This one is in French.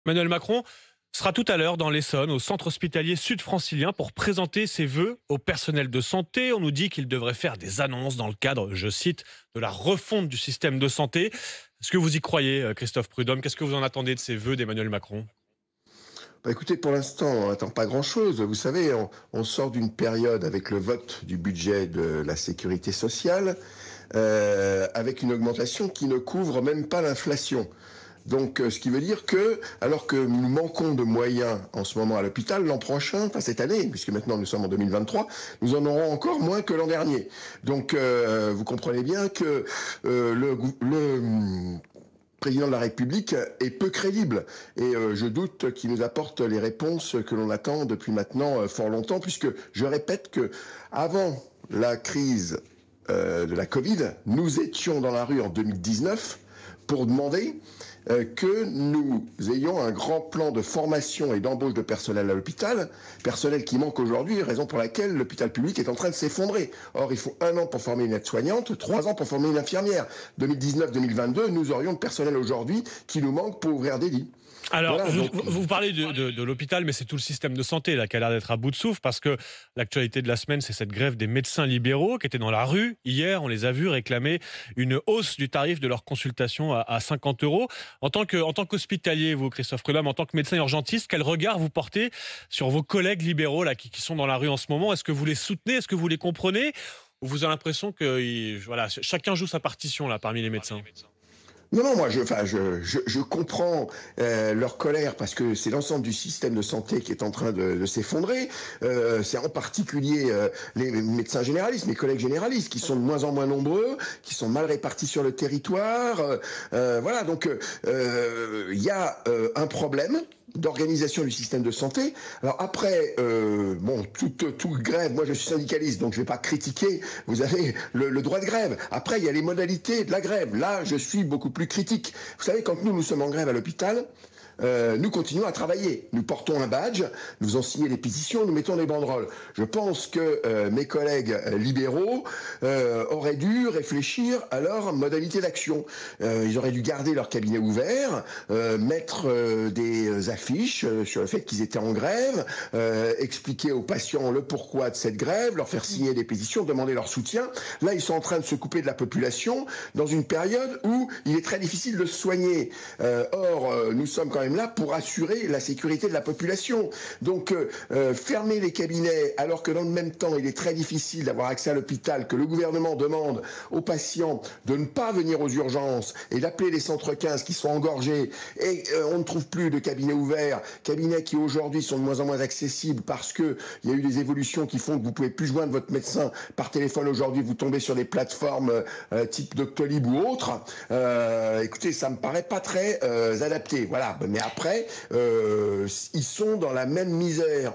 Emmanuel Macron sera tout à l'heure dans l'Essonne, au centre hospitalier sud-francilien, pour présenter ses vœux au personnel de santé. On nous dit qu'il devrait faire des annonces dans le cadre, je cite, de la refonte du système de santé. Est-ce que vous y croyez, Christophe Prudhomme? Qu'est-ce que vous en attendez de ces vœux d'Emmanuel Macron? Bah écoutez, pour l'instant, on n'attend pas grand-chose. Vous savez, on sort d'une période avec le vote du budget de la sécurité sociale, avec une augmentation qui ne couvre même pas l'inflation. Donc, ce qui veut dire que, alors que nous manquons de moyens en ce moment à l'hôpital, l'an prochain, enfin cette année, puisque maintenant nous sommes en 2023, nous en aurons encore moins que l'an dernier. Donc, vous comprenez bien que le président de la République est peu crédible. Et je doute qu'il nous apporte les réponses que l'on attend depuis maintenant fort longtemps, puisque je répète que avant la crise de la Covid, nous étions dans la rue en 2019 pour demander que nous ayons un grand plan de formation et d'embauche de personnel à l'hôpital, personnel qui manque aujourd'hui, raison pour laquelle l'hôpital public est en train de s'effondrer. Or, il faut 1 an pour former une aide-soignante, 3 ans pour former une infirmière. 2019-2022, nous aurions le personnel aujourd'hui qui nous manque pour ouvrir des lits. Alors, Voilà, donc, vous parlez de l'hôpital, mais c'est tout le système de santé là, qui a l'air d'être à bout de souffle, parce que l'actualité de la semaine, c'est cette grève des médecins libéraux qui étaient dans la rue. Hier, on les a vus réclamer une hausse du tarif de leur consultation à 50 euros. En tant qu'hospitalier, vous, Christophe Prudhomme, en tant que médecin urgentiste, quel regard vous portez sur vos collègues libéraux là, qui sont dans la rue en ce moment? Est-ce que vous les soutenez? Est-ce que vous les comprenez? Ou vous avez l'impression que voilà, chacun joue sa partition là, parmi les médecins? non, non, moi, je comprends leur colère parce que c'est l'ensemble du système de santé qui est en train de s'effondrer. C'est en particulier les médecins généralistes, mes collègues généralistes, qui sont de moins en moins nombreux, qui sont mal répartis sur le territoire. Voilà, donc il y a un problème d'organisation du système de santé. Alors après, bon, toute grève, moi je suis syndicaliste, donc je vais pas critiquer, vous avez le droit de grève. Après, il y a les modalités de la grève. Là, je suis beaucoup plus critique. Vous savez, quand nous sommes en grève à l'hôpital, nous continuons à travailler. Nous portons un badge, nous faisons signer des pétitions, nous mettons des banderoles. Je pense que mes collègues libéraux auraient dû réfléchir à leur modalité d'action. Ils auraient dû garder leur cabinet ouvert, mettre des affiches sur le fait qu'ils étaient en grève, expliquer aux patients le pourquoi de cette grève, leur faire signer des pétitions, demander leur soutien. Là, ils sont en train de se couper de la population dans une période où il est très difficile de se soigner. Or, nous sommes quand même là pour assurer la sécurité de la population. Donc, fermer les cabinets alors que dans le même temps, il est très difficile d'avoir accès à l'hôpital, que le gouvernement demande aux patients de ne pas venir aux urgences et d'appeler les centres 15 qui sont engorgés et on ne trouve plus de cabinets ouverts, cabinets qui aujourd'hui sont de moins en moins accessibles parce que il y a eu des évolutions qui font que vous pouvez plus joindre votre médecin par téléphone aujourd'hui, vous tombez sur des plateformes type Doctolib ou autres. Écoutez, ça me paraît pas très adapté. Voilà. Mais après, ils sont dans la même misère.